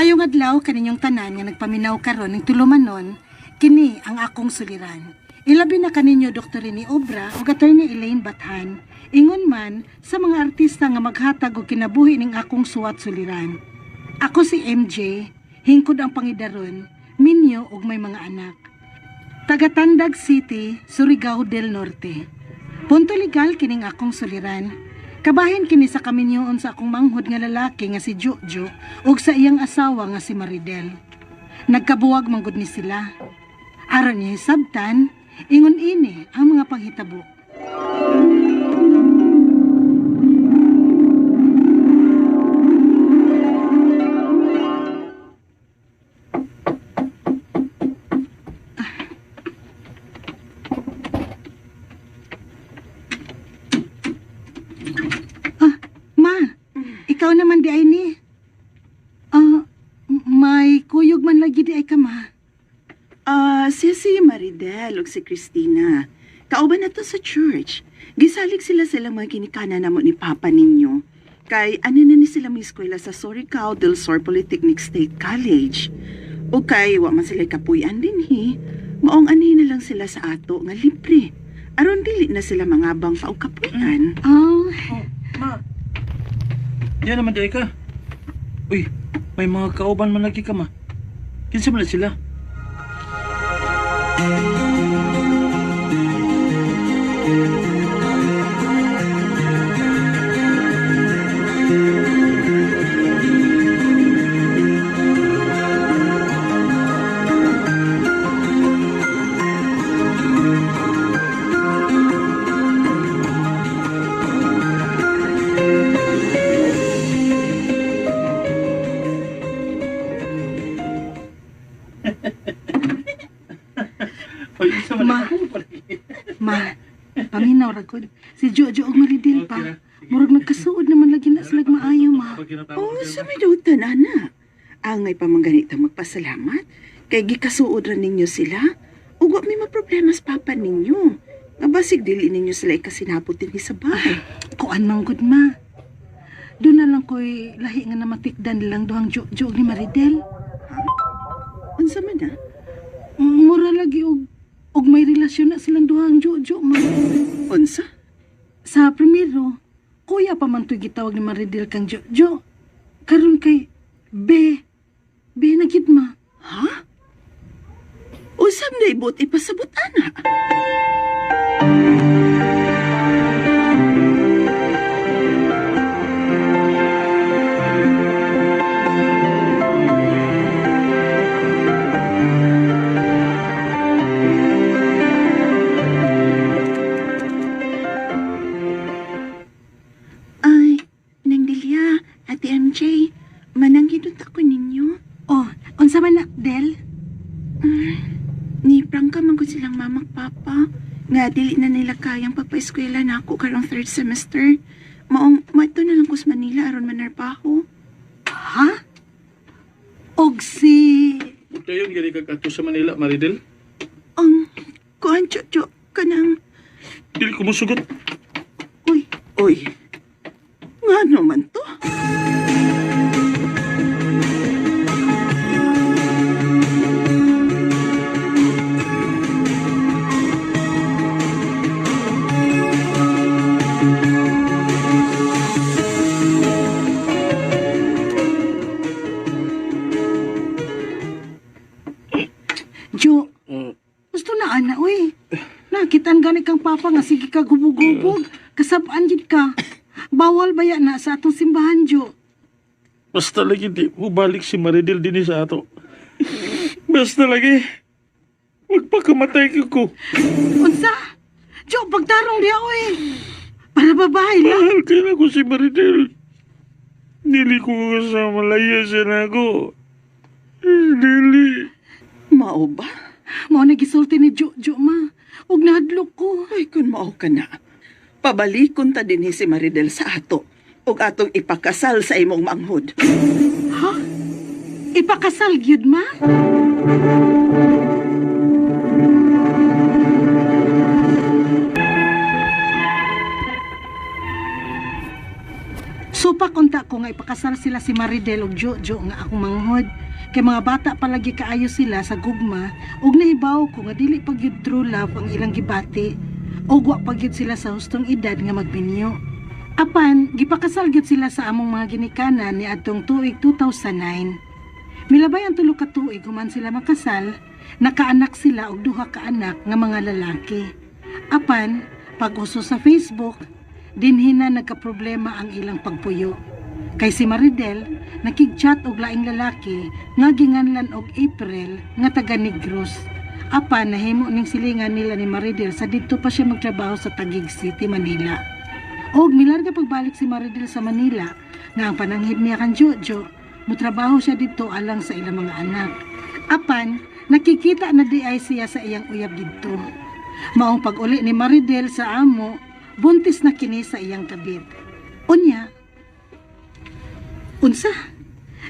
Maayong adlaw kaninyong tanan nga nagpaminaw karon ng tulumanon, kini ang akong suliran. Ilabi na kaninyo Dr. ni Obra o Attorney Elaine Bathan, ingon man sa mga artista nga maghatag og kinabuhi ning akong suwat suliran. Ako si MJ, hingkod ang pangidaron, minyo og may mga anak. Taga Tandag City, Surigao del Norte. Punto legal kining akong suliran. Kabahin kini sa kaminyoon sa akong manghod nga lalaki nga si Jojo ug sa iyang asawa nga si Maridel. Nagkabuwag manggod ni sila. Aron niya sabtan, ingon ini ang mga panghitabo. Ikaw naman di ay ni. May kuyog man lagi di ay ka, ma. Si Maridel ug si Christina. Kauban na to sa church. Gisalig sila mga ginikana namo ni Papa ninyo. Kay ano na ni sila may eskwela sa Surigao del Sur Polytechnic State College. O kay wa man sila kapuyan din hi. Maong anhin na lang sila sa ato nga libre. Aron dili na sila mangabang pa og kapuyan. Ma. Diyan naman di ka. Uy, may mga kauban man lagi ka, ma. Kinsa man na sila? Ma, paminaw ragod. Si Jojo og Maridel pa. Murag nagkasuod naman lagi na sila maayo, ma. Sumidutan, ana. Angay pa man ganito magpasalamat. Kay gikasuod ra ninyo sila. Ug wa may problema sa papa ninyo. Nga basig dili ninyo sila ikasinapot din sa bahay. Kuan man gud, ma. Doon na lang ko'y lahi nga namatikdan nilang duhang Jojo ni Maridel. Unsa man na? Mura lagi og may relasyon na silang duhang Jojo, ma. Unsa? Sa primero, kuya pa man to'y gitawag ni Maridel kang Jojo. Karon kay Be na gid, ma. Ha? Usab na ibot ipasabot, ana. Unsa man na, Del? Ni prangka man ko silang mamak papa. Nga dili na nila kayang pagpa-eskwela na ako karong 3rd semester. Maong mato na lang ko sa Manila aron manarpaho. Ha? Og si... Dayon gani kag ato sa Manila, Maridel? Ang kuan Jojo kanang... Dili ko musugot. Uy. Nga naman to? Jo, gusto na ana, uy. Nakitaan gani kang papa nga sige ka gubog-gubog. Kasabaan gid ka. Bawal baya na sa atong simbahan, Jo. Basta lagi di balik si Maridel din sa ato. Basta lagi. Magpakamatay ko. Unsa? Jo, pagtarong diya, uy. Para babae lang. Mahal ka na ko si Maridel. Dili ko kasama malaya siya na ako. Dili. Mao ba? Mao nagisulti ni Jojo, ma. Huwag nahadlok ko. Ay, kun mao ka na. Pabalikon ta din si Maridel sa ato. Ug atong ipakasal sa imong manghod. Ha? Ipakasal gyud, ma? So Isupak unta ko nga ipakasal sila si Maridel ug Jojo nga akong manghod. Kay mga bata palagi kaayo sila sa gugma ug nahibaw ko nga dili pa gyud true love ang ilang gibati ug wa pa gyud sila sa hustong edad nga magbinyo. Apan gipakasal gyud sila sa among mga ginikanan ni adtong tuig 2009. Milabay ang tulo ka tuig human sila makasal, nakaanak sila og duha ka anak nga mga lalaki. Apan pag-uso sa Facebook, dinhi na nagkaproblema ang ilang pagpuyo. Kay si Maridel, nakig-chat og laing lalaki nga ginganlan og April nga taga Negros. Apan nahimo ning silingan nila ni Maridel sa didto pa siya magtrabaho sa Taguig City, Manila. Og milarga pagbalik si Maridel sa Manila nga ang pananghid niya kan Jojo, mutrabaho siya didto alang sa ilang mga anak. Apan nakikita na di ay siya sa iyang uyab didto. Maong pag-uli ni Maridel sa amo, buntis na kini sa iyang kabit. Unya, unsa?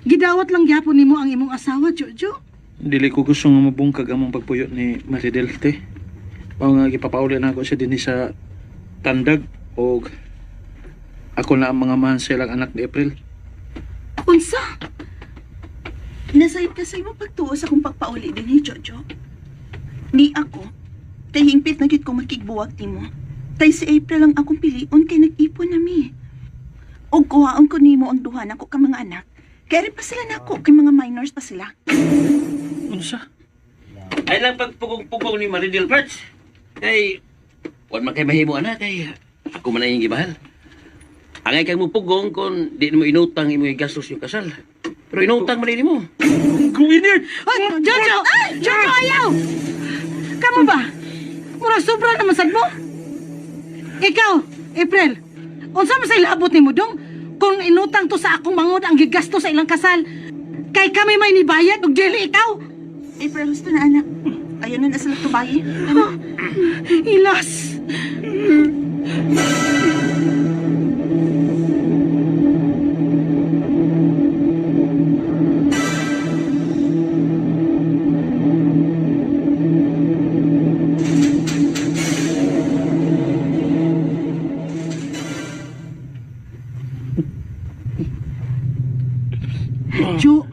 Gidawat lang gyapon nimo ang imong asawa, Jojo? Dili ko gusto nga mabungkag among pagpuyo ni Maridel, te. Mao nga gipapauli na ako siya dinhi sa Tandag o ako na ang mga manselang anak ni April. Unsa? Nasayop ka sa imo pagtuo sa kong pagpauli din ni Jojo. Ni ako, tay hingpit na gyud ko makigbuwag nimo. Tay si April ang akong pilion kay nag-ipon nami. Og kuhaon ko nimo ang duha nako ka mga anak. Kaya rin pa sila nako kay mga minors pa sila. Unsa? Ay lang pagpugong-pugong ni Maridel Parts. Kay, huwag man kay mahimo anak, kay ako man na yung gibahal. Angay kang mo pugong kung di mo inutang imo gastos yung kasal. Pero inutang man mo. Kung init! Ay, Jojo! Jojo, ayaw! Kamu ba? Mura sobra naman sad mo. Ikaw, April, unsa man sa ilabot nimo dong? Kung inutang to sa akong mangod ang gigasto sa ilang kasal, kay kami may nibayad ug dili ikaw. April, gusto na anak. Ayaw na sila tubayi. Ilas. Jo,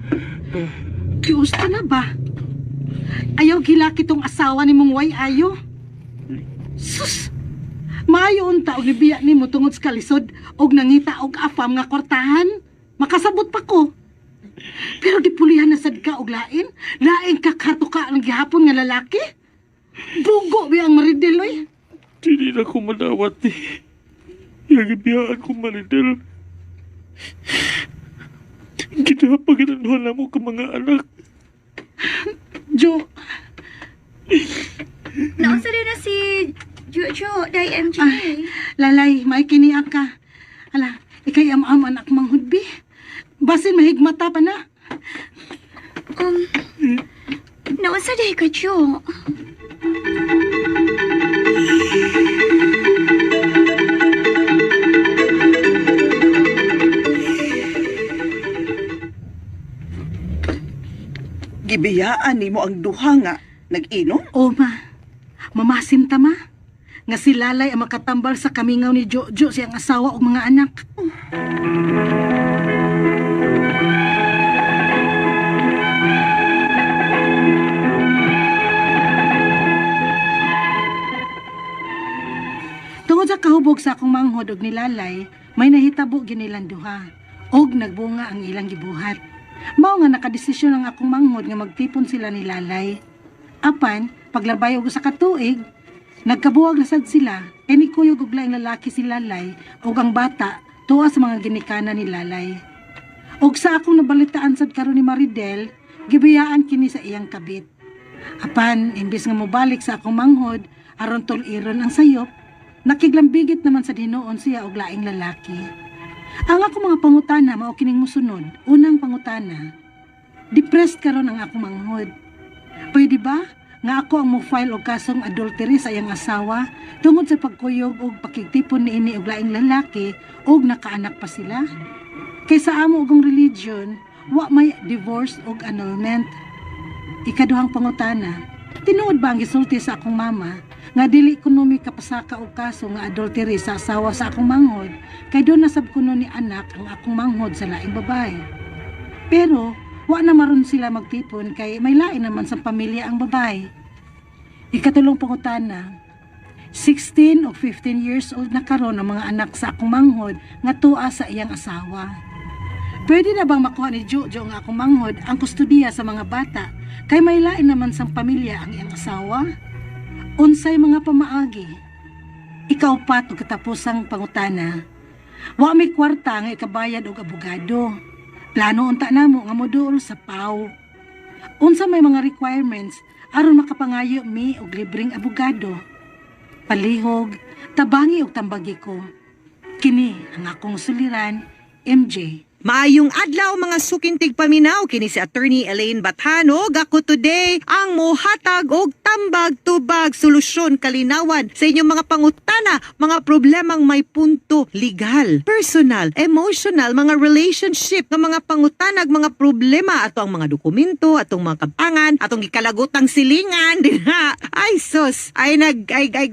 gusto na ba? Ayaw gilaki tong asawa ni mong way ayo. Sus! Maayo unta og libiya nimo tungod sa kalisod og nangita og afam nga kwartahan. Makasabot pa ko. Pero gipulihan na sad ka og lain. Lain ka katuka ang gihapon nga lalaki. Bugo bi ang Maridel oy. Dili na ko madawat ni. Nagibiyaan ko Maridel. Kinapagananuhan na mo ka mga anak. Jo, Naunsa din na si Jojo, day MJ. lalay, may kiniak ka. Ala, ikay am-am anak manghudbi. Basin mahigmata pa na. Naunsa day ka, Jo? Gibiyaan nimo ang duha nga nag-inom? O ma, mamasin ta ma. Nga si Lalay ang makatambal sa kamingaw ni Jojo siyang asawa o mga anak. Tungod sa kahubog sa akong manghod og ni Lalay, may nahitabo ginilang duha. Og nagbunga ang ilang gibuhat. Mao nga nakadesisyon ang akong manghod nga magtipon sila ni Lalay. Apan, paglabay og sa katuig, nagkabuwag na sad sila, kay ni kuyog og laing lalaki si Lalay og ang bata tuwa sa mga ginikanan ni Lalay. Og sa akong nabalitaan sad karon ni Maridel, gibiyaan kini sa iyang kabit. Apan, imbis nga mobalik sa akong manghod, aron tol-iron ang sayop, nakiglambigit naman sa Hinoon siya og laing lalaki. Ang ako mga pangutana mao kining mosunod. Unang pangutana, depressed karon ang akong manghod. Pwede ba nga ako ang mo-file og kasong adultery sa iyang asawa tungod sa pagkuyog og pakigtipon niini og laing lalaki og nakaanak pa sila? Kaysa amo og religion, wa may divorce og annulment. Ikaduhang pangutana, tinuod ba ang gisulti sa akong mama nga dili ekonomi kapasaka og kaso nga adultery sa asawa sa akong manghod kay doon nasab kuno ni anak ang akong manghod sa laing babae. Pero wa na maron sila magtipon kay may lain naman sa pamilya ang babae. Ikatulong pangutana, 16 o 15 years old na karon ang mga anak sa akong manghod nga tua sa iyang asawa. Pwede na bang makuha ni Jojo ang akong manghod ang kustudiya sa mga bata kay may lain naman sa pamilya ang iyang asawa? Unsay mga pamaagi? Ikaw pa og katapusang pangutana. Wa may kwarta nga ikabayad og abogado. Plano unta namo nga moduol sa PAW. Unsa may mga requirements aron makapangayo mi og libreng abogado. Palihog, tabangi og tambagi ko. Kini ang akong suliran, MJ. Maayong adlaw mga sukintig paminaw, kini si Attorney Elaine Bathanog. Ako today ang mohatag og tambag-tubag solusyon kalinawan sa inyong mga pangutana, mga problemang may punto legal, personal, emotional, mga relationship, ng mga pangutanag, mga problema ato ang mga dokumento, atong mga kabangan, atong gikalagutang silingan din ha. Ay sus, ay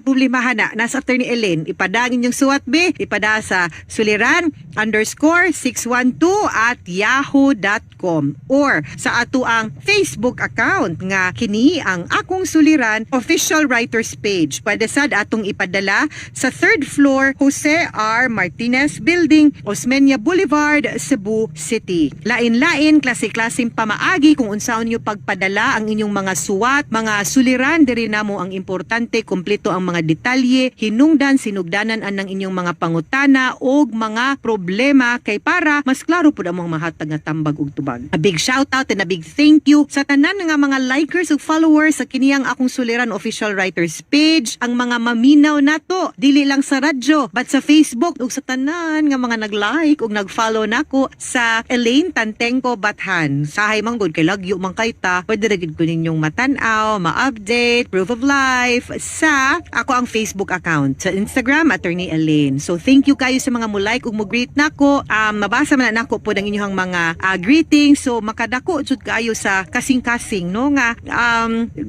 problemahan na nasa Attorney Elaine. Ipadangin yung suwat be, ipada sa suliran_612 at yahoo.com or sa ato ang Facebook account nga kini ang Akong Suliran official writers page. Pwede sad atong ipadala sa 3rd floor Jose R. Martinez Building, Osmeña Boulevard, Cebu City. Lain-lain, klase-klaseng pamaagi kung unsaon nyo pagpadala ang inyong mga suwat, mga suliran, diri namo ang importante, kompleto ang mga detalye, hinungdan, sinugdanan ang inyong mga pangutana o mga problema kay para mas klaro po ang mga mahatag nga tambag ug tubag. A big shout out and a big thank you sa tanan nga mga likers ug followers sa kiniyang Akong Suliran official writers page, ang mga maminaw nato dili lang sa radyo but sa Facebook ug sa tanan nga mga nag-like ug nag-follow nako sa Elaine Tantengco Bathan. Sahay manggod kay lagyo man kay ta, pwede ra gid ko ninyong matan-aw, ma-update, proof of life sa ako ang Facebook account, sa Instagram Attorney Elaine. So thank you kayo sa mga mo-like ug mo-greet nako. Mabasa man na nako po ang inyong mga greetings, so makadako jud kaayo sa kasing-kasing no nga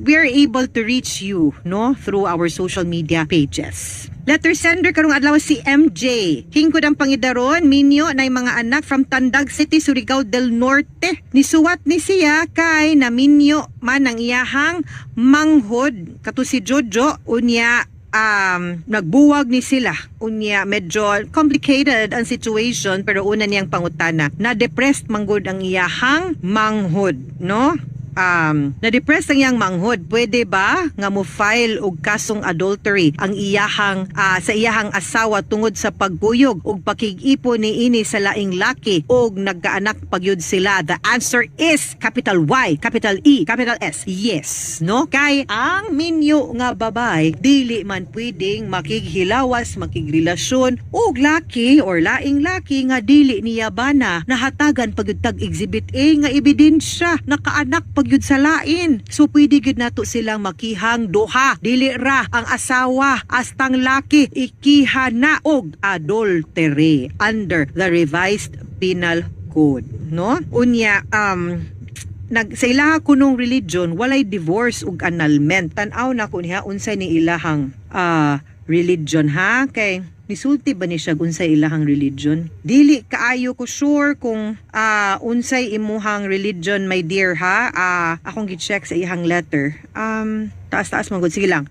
we're able to reach you no through our social media pages. Letter sender karong adlaw si MJ. Hingkod ang pangidaron minyo nay mga anak from Tandag City, Surigao del Norte. Nisuwat ni siya kay naminyo man ang iyahang manghod kato si Jojo unya nagbuwag ni sila. Unya medyo complicated ang situation pero una niyang pangutana. Na-depressed manggod ang iyahang manghod, no? Na-depressed ang iyang manghod. Pwede ba nga mo file og kasong adultery ang iyahang sa iyahang asawa tungod sa pagbuyog og pakig-ipo niini sa laing laki og nagkaanak pagyud sila? The answer is capital Y, capital E, capital S. Yes, no? Kay ang minyo nga babay dili man pwedeng makighilawas, makigrelasyon og laki or laing laki nga dili niya bana nahatagan pagyud tag exhibit A nga ebidensya nakaanak pagyud sa lain. So pwede gid nato silang makihang duha. Dili ra ang asawa astang laki ikihana og adultery under the revised penal code, no? Unya sa ilaha kunong religion walay divorce ug annulment. Tan-aw na kun niya unsay ni ilahang religion ha, kay nisulti ba ni siya unsay ilahang religion? Dili kaayo ko sure kung unsay imuhang religion, my dear ha. Akong gi-check sa ihang letter. Taas-taas man gud, sige lang.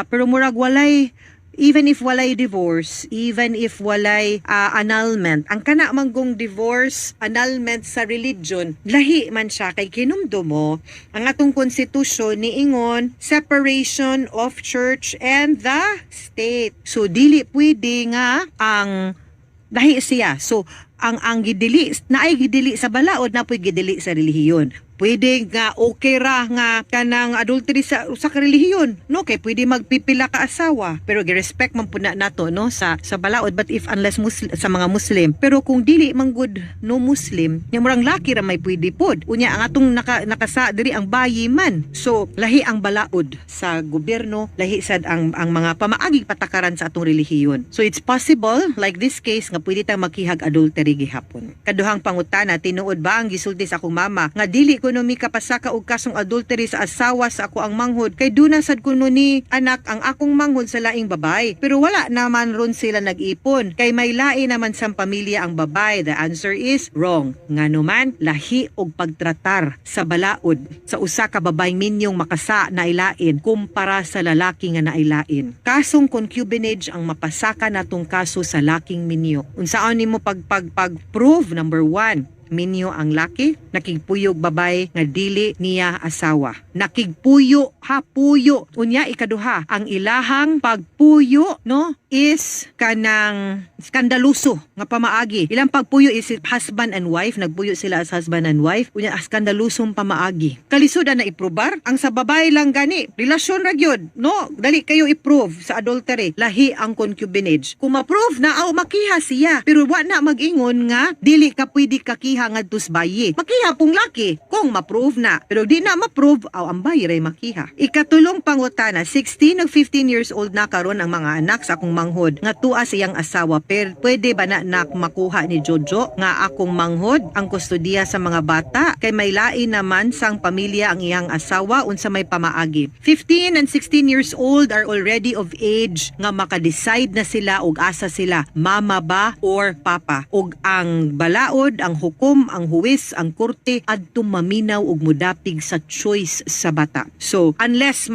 Pero murag walay, even if walay divorce, even if walay annulment, ang kana manggong divorce, annulment sa religion, lahi man siya kay kinumdo mo ang atong konstitusyon niingon separation of church and the state. So dili pwede nga ang lahi siya. So ang gidili naay gidili sa balaod na pwede gidili sa relihiyon. Pwede nga okay ra nga kanang adultery sa relihiyon, no? Kay pwede magpipila ka asawa, pero gi-respect man pud nato no sa balaod, but if unless sa mga Muslim. Pero kung dili man good no Muslim, nya murang laki ra may pwede pod. Unya ang atong nakasa diri ang bayi man. So lahi ang balaod sa gobyerno, lahi sad ang mga pamaaging patakaran sa atong relihiyon. So it's possible like this case nga pwede tang makihag adultery gihapon. Kaduhang pangutana, tinuod ba ang gisulti sa akong mama nga dili ko kuno mi kapasaka og kasong adultery sa asawa sa ako ang manghod kay duna sad kuno ni anak ang akong manghod sa laing babay. Pero wala naman ron sila nag-ipon kay may lain naman sang pamilya ang babay. The answer is wrong. Ngano man lahi og pagtratar sa balaod sa usa ka babayng minyong makasa na ilain kumpara sa lalaki nga nailain. Kasong concubinage ang mapasaka natong kaso sa laking minyo. Unsaon nimo pag-prove? Number 1, minyo ang laki, nakigpuyog babay nga dili niya asawa. Nakigpuyo, puyo. Unya ikaduha, ang ilahang pagpuyo, no, is kanang skandaluso nga pamaagi. Ilang pagpuyo is husband and wife, nagpuyo sila as husband and wife. Unya skandalusong pamaagi. Kalisod na iprobar, ang sa babay lang gani, relasyon ra gyud, no? Dali kayo i-prove sa adultery, lahi ang concubinage. Kung ma-prove na makiha siya, pero wa na mag-ingon nga dili ka pwede kakiha ngadto sa bayi. Makiha pong laki kung ma-prove na. Pero di na ma-prove, ang bayi ray makiha. Ikatulong pangutana, 16 ug 15 years old na karon ang mga anak sa akong manghod nga tuwa siyang asawa. Pero pwede ba na makuha ni Jojo nga akong manghod ang kustodiya sa mga bata kay may lain naman sang pamilya ang iyang asawa unsa may pamaagi. 15 and 16 years old are already of age nga makadecide na sila og asa sila, mama ba or papa. Og ang balaod, ang hukom, ang huwis, ang korte adto maminaw og mudapig sa choice sa bata. So, unless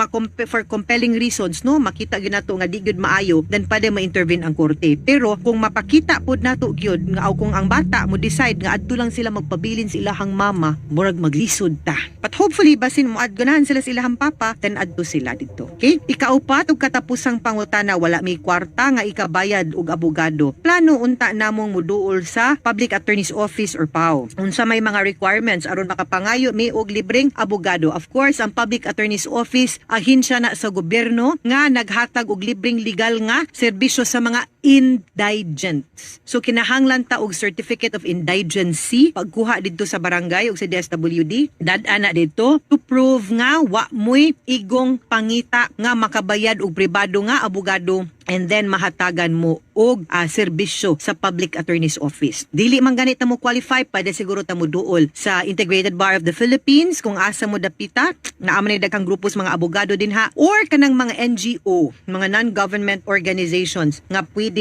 for compelling reasons, no, makita gyud nato nga di gyud maayo, then pwede ma-intervene ang korte. Pero kung mapakita pud nato gyud nga kung ang bata mo decide nga adto lang sila magpabilin sa ilahang mama, murag maglisod ta. But hopefully basin mo adgunahan sila sa ilahang papa, then adto sila dito. Okay? Ikaupat ug katapusang pangutana, wala may kwarta nga ikabayad og abogado. Plano unta namong muduol sa Public Attorney's Office or PAO. Unsa may mga requirements aron makapangayo mi og libreng abogado. Of course, ang Public Attorney's Office ahinsya na sa gobyerno nga naghatag og libreng legal nga serbisyo sa mga indigents. So kinahanglan ta og Certificate of Indigency pagkuha didto sa barangay ug sa DSWD. Dad-ana dito to prove nga wa moy igong pangita nga makabayad og pribado nga abogado and then mahatagan mo og serbisyo sa Public Attorney's Office. Dili man ganit na mo qualify, pwede siguro ta mo duol sa Integrated Bar of the Philippines kung asa mo dapita. Naaman na daghang grupos mga abogado din ha, or kanang mga NGO, mga non-government organizations nga pwede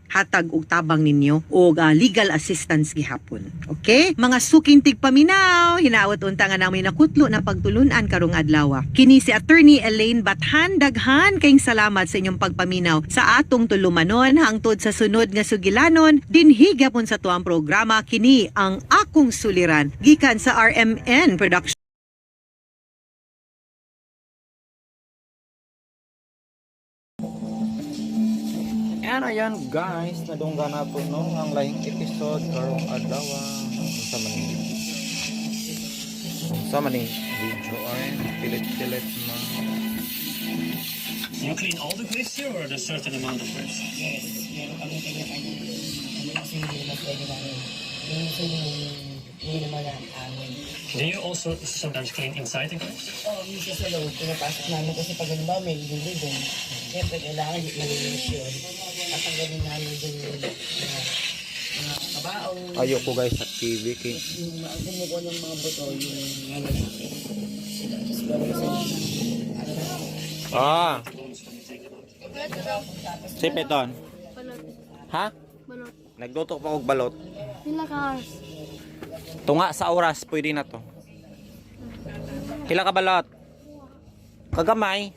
hatag og tabang ninyo og legal assistance gihapon. Okay? Mga suking tigpaminaw, hinaawat unta nga namin nakutlo na pagtulunan karong adlaw. Kini si Attorney Elaine Bathan, daghan kayong salamat sa inyong pagpaminaw sa atong tulumanon hangtod sa sunod nga sugilanon dinhi gyapon sa tuang programa. Kini ang akong suliran gikan sa RMN Production. And ayan guys, nadungga na po no ang laing episode karong adlaw sa maning video ay pilit-pilit na. You clean all the cliffs here or a certain amount of cliffs? Do you also sometimes clean inside the cliffs? Oo, minsan sa loob, pinapasok namin kasi pag halimbawa may lili doon, siyempre kailangan malinis yun. Tatanggalin namin doon yung mga kabaong, Ayoko guys sa TV kay yung gumuko ng mga buto, yung ano sila. Tapos gawin sa Si Peton. Ha? Balot. Nagluto pa og balot. Pila ka hours? Tunga sa oras pwede na to. Pila ka balot? Kagamay.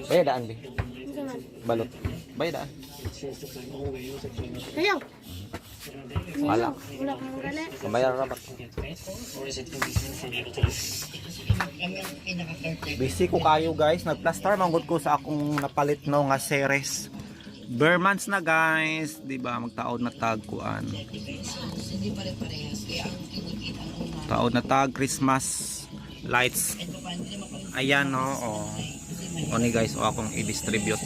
Bayadaan bi. Balot. Bayadaan. Kayo! Wala. Wala kang gali. Mamayar ra ba? Or is it convenient for you to use? Busy ko kayo guys. Nagplaster manggod ko sa akong napalit no nga series. Bare months na guys, di ba? Magtaod na tag kuan. Taod na tag Christmas lights. Ayan no, oh. O ni guys, o akong i-distribute.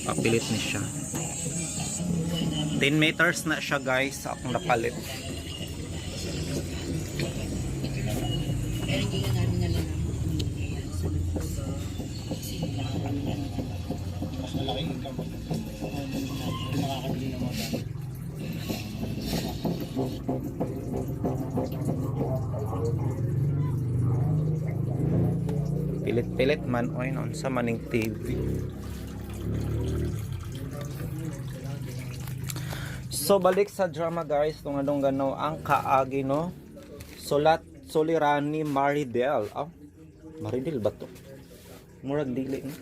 Papilit ni siya. 10 meters na siya guys sa akong napalit. mas malaking income ko. Nakakabili ng mga pilit-pilit man oy noon sa maning TV. So balik sa drama guys, tung adong ganaw ang kaagi no. Sulat Solirani Maridel. Maridel ba to? Murag dili no.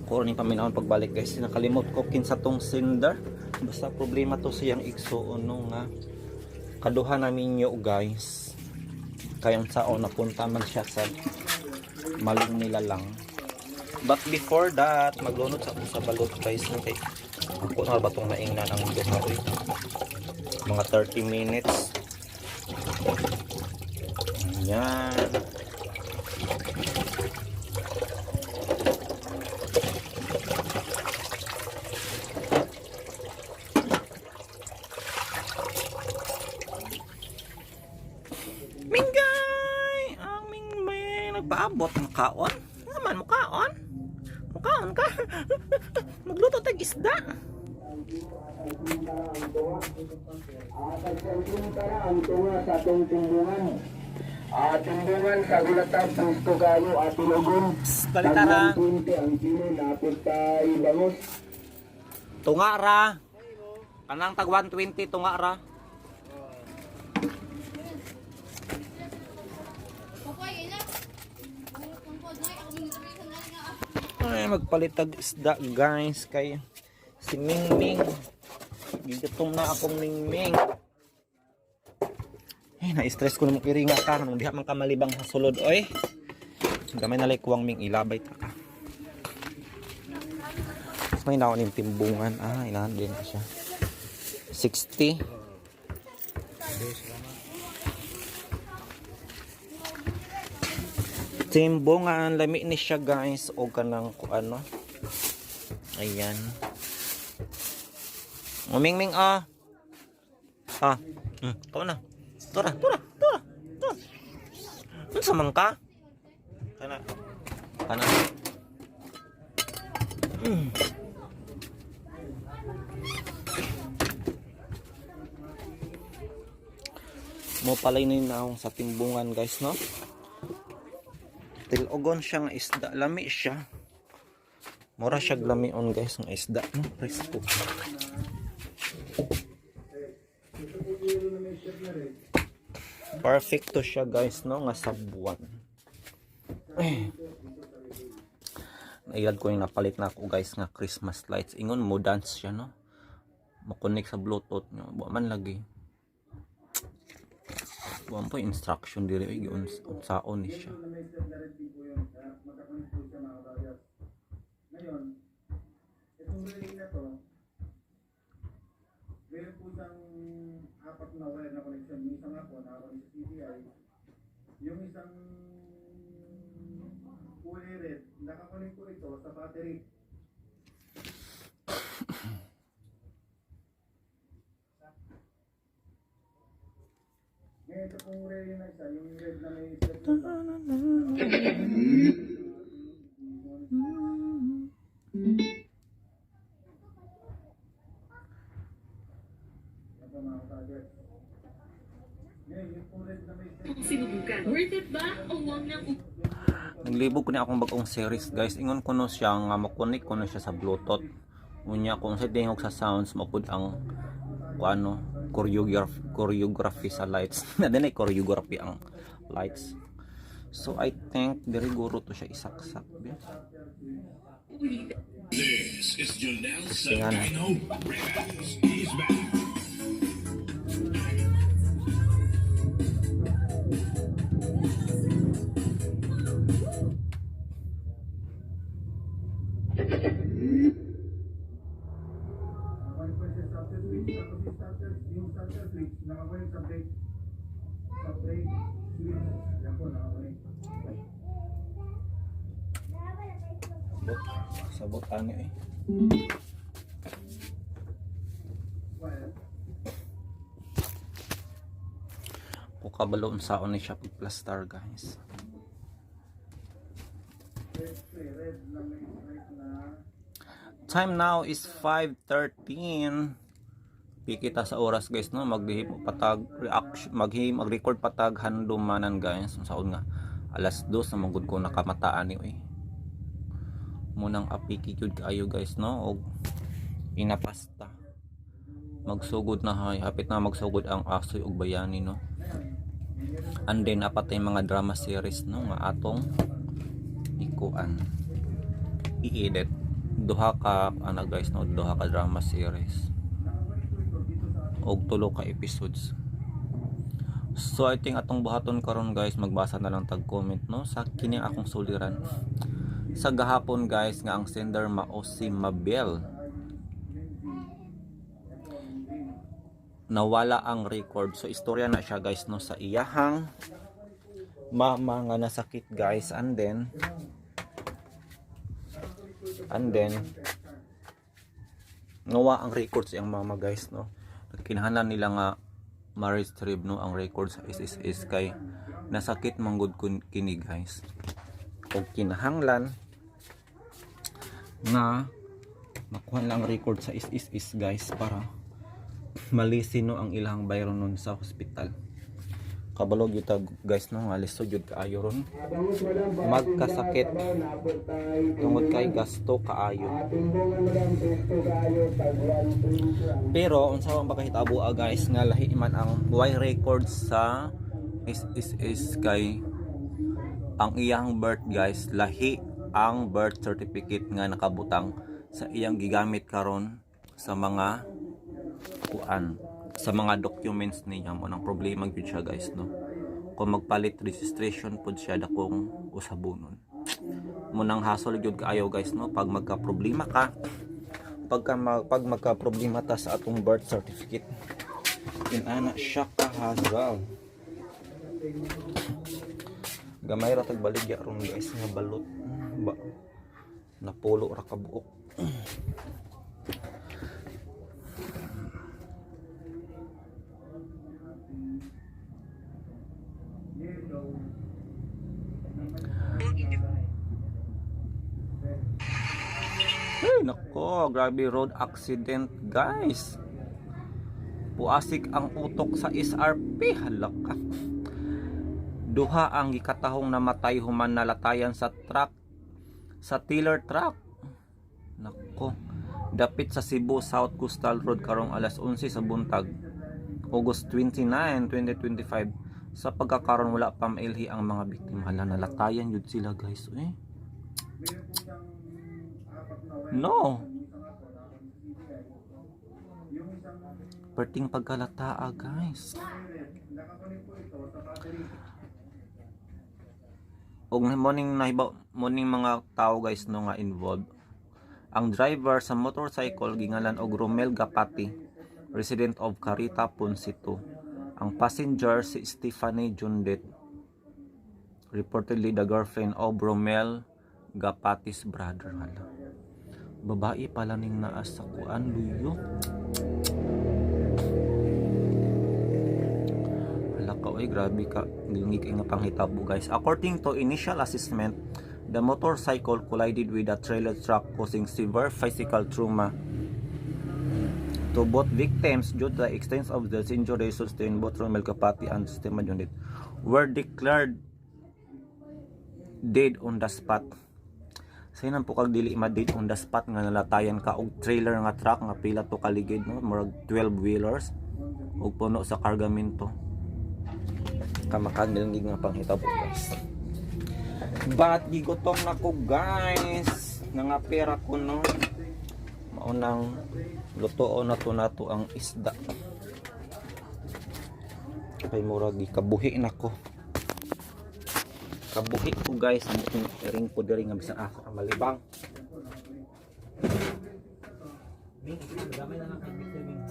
Ko ni paminahon pagbalik guys, nakalimot ko kinsa tong sender. Basta problema to siyang igsuon no nga kaduha namin nyo guys. Kayang sao napunta man siya sa maling nila lang. But before that, maglunod sa balot guys. Okay. Ako na ba itong maingnan ang duha oy. Mga 30 minutes. Ayan. Minggay! Ang Mingmay nagpaabot ng kaon. Naman mo kaon? Mukaon ka? Magluto tag isda. Ang tunga sa atong timbungan. Timbungan sa gulatang pusto kayo at ilugon. Balitara. Ang sino napit tayo bangos. Tunga ra. Kanang tag 120 tunga ra. Ay, magpalitag isda guys kay si Mingming. Gigatong na akong Mingming. Ay, na-stress ko na mong iringa ka. Nung diha man ka malibang hasulod. Oy, gamay na like Ming ilabay ta ka. May naon yung timbungan. Inahan din ka siya. 60. Timbungan. Lami ni siya guys. O kanang ano. Ayan. O Mingming ito na. Tura. Ano sa man ka? Kana. Mo palay na naong sa timbungan guys no. Tilogon siya nga isda. Lami siya. Mura siya lamion guys ng isda no. Presko. Perfect to siya guys no nga sabuan. Nailad ko yung napalit na ako guys nga Christmas lights. Ingon mo dance siya no. Makonek sa bluetooth nyo. Buwa man lagi. Buwan po yung instruction diri ay unsaon ni siya. Ngayon, itong relay na to, meron po siyang 4 na wire na connection. Yung isang ako nakakonek sa CDI. Yung isang kulay red, nakakonek ko ito sa battery. Ngayon ito pong relay na isa, yung red na may step Naglibog ko na akong bagong series guys. Ingon ko no siya nga makonek ko na siya sa bluetooth. Unya kung sa tingog sa sounds mapud ang ano choreography sa lights. Na din ay choreography ang lights. So I think very guro to siya isaksak. This is Janelle Tingnan. Serrano. He's back. yung starter switch, nakakunik sa brake switch. Yan po, nakakunik. Sabot ano eh. Kabalo unsaon ni siya pagplastar guys. Time now is 5:13. Pikita sa oras guys no, maghihim patag reaction, mag-record patag handumanan guys. Unsaon nga Alas 2 na manggod ko nakamataan ni munang apiki gyud kaayo guys no, og inapasta magsugod na hapit na magsugod ang Asoy ug Bayani no. And then apat ay mga drama series no nga atong ikuan i-edit. Duha ka guys no, duha ka drama series og 3 ka episodes. So I think atong buhaton karon guys, magbasa na lang tag comment no sa kini akong suliran. Sa gahapon guys nga ang sender mao si Mabel, nawala ang record. So istorya na siya guys no sa iyahang mama nga nasakit guys, and then nawa ang record sa iyang mama guys no. Kinahanglan nila nga ma-retrieve no ang record sa SSS kay nasakit manggod kini guys. O kinahanglan nga makuha lang record sa SSS guys para malisin no ang ilang bayron nun sa hospital. Kabalog yun guys no, nga lisod yun kaayo ron magkasakit tungod kay gasto kaayo. Pero unsa man bakahitabo guys nga lahi man ang way record sa SSS kay ang iyang birth guys, lahi ang birth certificate nga nakabutang sa iyang gigamit karon sa mga kuan, sa mga documents niya. Mo nang problema gyud siya guys no, kung magpalit registration pud siya dakong usabonon. Mo nang hassle gyud kaayo guys no pag magka problema ka, pag magka problema ta sa atong birth certificate, inana siya ka hassle. Gamay ra tag baligya ron guys nga balot ba napulo ra ka buok. Ay nako, grabe road accident guys. Puasik ang utok sa SRP, halaka. Duha ang gikatahong namatay human nalatayan sa truck, sa tiller truck. Nako, dapit sa Cebu South Coastal Road karong alas 11 sa buntag, August 29, 2025. Sa pagkakaroon wala pa mailhi ang mga biktima. Nalatayan yun sila guys. No. Perting pagkalataa guys. Og morning mga tao guys no nga involved. Ang driver sa motorcycle gingalan og Romel Gapati, resident of Carita, Punsito. Ang passenger si Stephanie Jundet, reportedly the girlfriend of Romel Gapati's brother. Hala, babae pala ning naa sa kuan luyo. Oy, grabe ka, ngilingig nga panghitabo guys. According to initial assessment, the motorcycle collided with a trailer truck causing severe physical trauma to both victims due to the extent of the injuries sustained. Both Romel Gapati and Stephanie Jundet were declared dead on the spot. Sa inang pukag dili ma-dead on the spot nga nalatayan ka og trailer nga truck nga pila to kaligid no, murag 12 wheelers og puno sa kargamento. Kamakagilingig nga panghitabo guys. But gigutong na ko guys, nga pera ko no, maunang lutoon na to ang isda kay murag gikabuhi na ko. Kabuhi ko guys, ang ring ko diri nga bisan ako malibang. Gamay na lang kay swimming.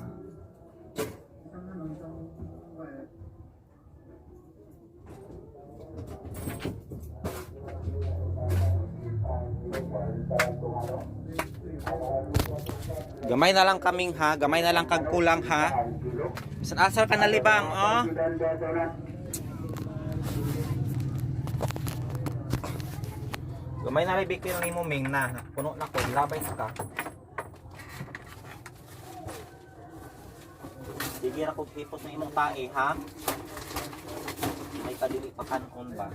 Gamay na lang kaming ha, gamay na lang kag kulang ha. Bisan asar ka na libang oh. Gamay na rin bikil ni mo ming na. Puno na ko, labay ka. Sige ra ko ipos na imong tae ha. May kadili pa kanon ba?